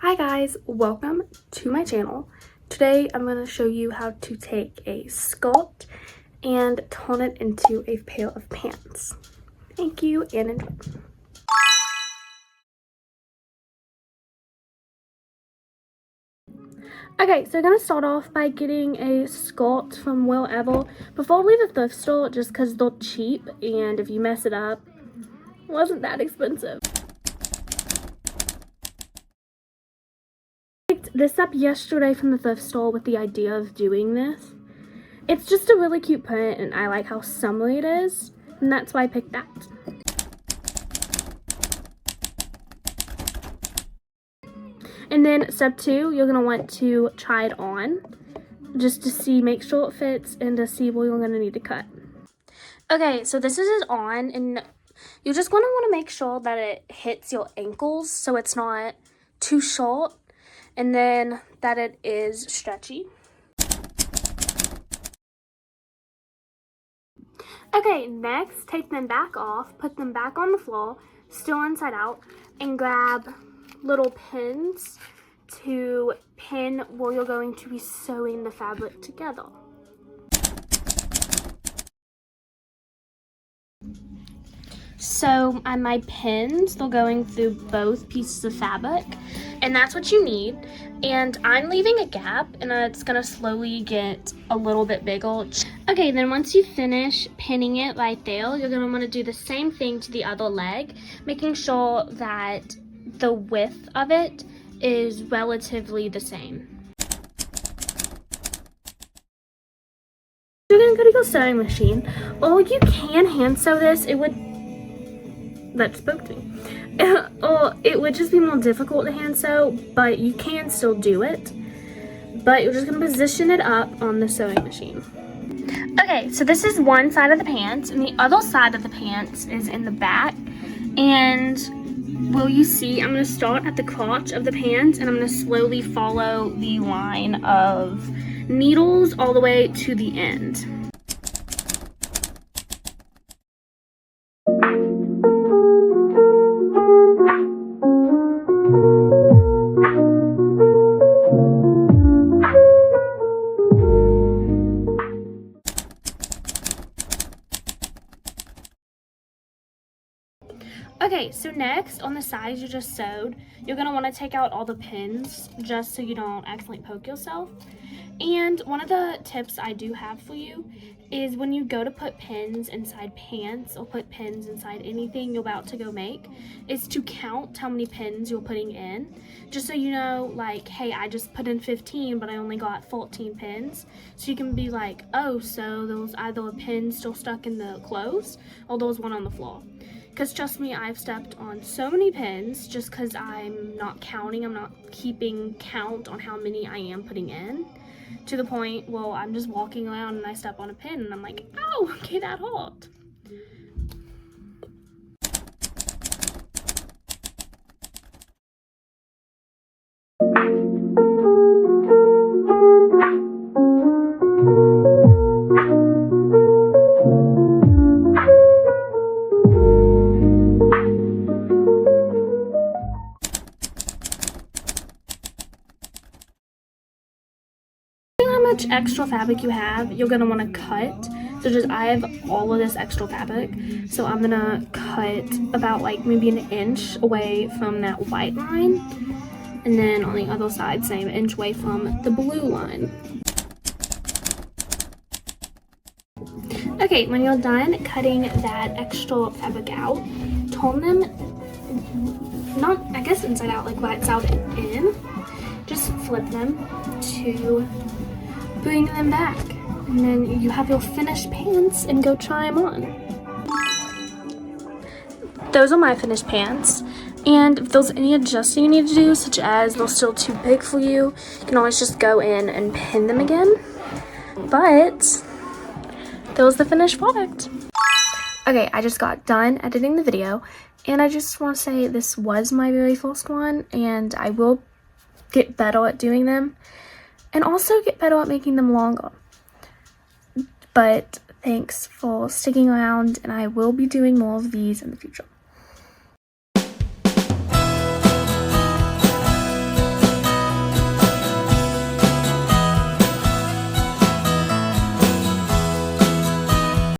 Hi guys, welcome to my channel. Today I'm going to show you how to take a sculpt and turn it into a pair of pants. Thank you and enjoy. Okay, so I'm going to start off by getting a sculpt from wherever. Before I leave the thrift store, just because they're cheap and if you mess it up, it wasn't that expensive. I picked this up yesterday from the thrift store with the idea of doing this. It's just a really cute print and I like how summery it is, and that's why I picked that. And then step 2, you're going to want to try it on just to see, make sure it fits and to see where you're going to need to cut. Okay, so this is it on, and you're just going to want to make sure that it hits your ankles so it's not too short, and then that it is stretchy. Okay, next, take them back off, put them back on the floor, still inside out, and grab little pins to pin where you're going to be sewing the fabric together. So on my pins, they're going through both pieces of fabric, and that's what you need. And I'm leaving a gap, and it's gonna slowly get a little bit bigger. Okay, then once you finish pinning it right there, you're gonna wanna do the same thing to the other leg, making sure that the width of it is relatively the same. You're gonna go to your sewing machine, or you can hand sew this. That spoke to me. Or it would just be more difficult to hand sew, but you can still do it. But you're just gonna position it up on the sewing machine. Okay, so this is one side of the pants, and the other side of the pants is in the back. And will you see, I'm gonna start at the crotch of the pants, and I'm gonna slowly follow the line of needles all the way to the end. Okay, so next, on the sides you just sewed, you're going to want to take out all the pins just so you don't accidentally poke yourself. And one of the tips I do have for you is when you go to put pins inside pants or put pins inside anything you're about to go make, is to count how many pins you're putting in. Just so you know, like, hey, I just put in 15, but I only got 14 pins. So you can be like, oh, so there was either a pin still stuck in the clothes or there was one on the floor. Because trust me, I've stepped on so many pins just because I'm not counting, I'm not keeping count on how many I am putting in. To the point, well, I'm just walking around and I step on a pin and I'm like, ow, okay, that hurt. How much extra fabric you have, you're gonna want to cut. So just, I have all of this extra fabric, so I'm gonna cut about like maybe an inch away from that white line, and then on the other side, same inch away from the blue line. Okay, when you're done cutting that extra fabric out, turn them, not, I guess inside out, like right side in, just flip them to bring them back, and then you have your finished pants and go try them on. Those are my finished pants, and if there's any adjusting you need to do, such as they're still too big for you, you can always just go in and pin them again. But there's the finished product. Okay, I just got done editing the video, and I just want to say this was my very first one, and I will get better at doing them. And also get better at making them longer. But thanks for sticking around, and I will be doing more of these in the future.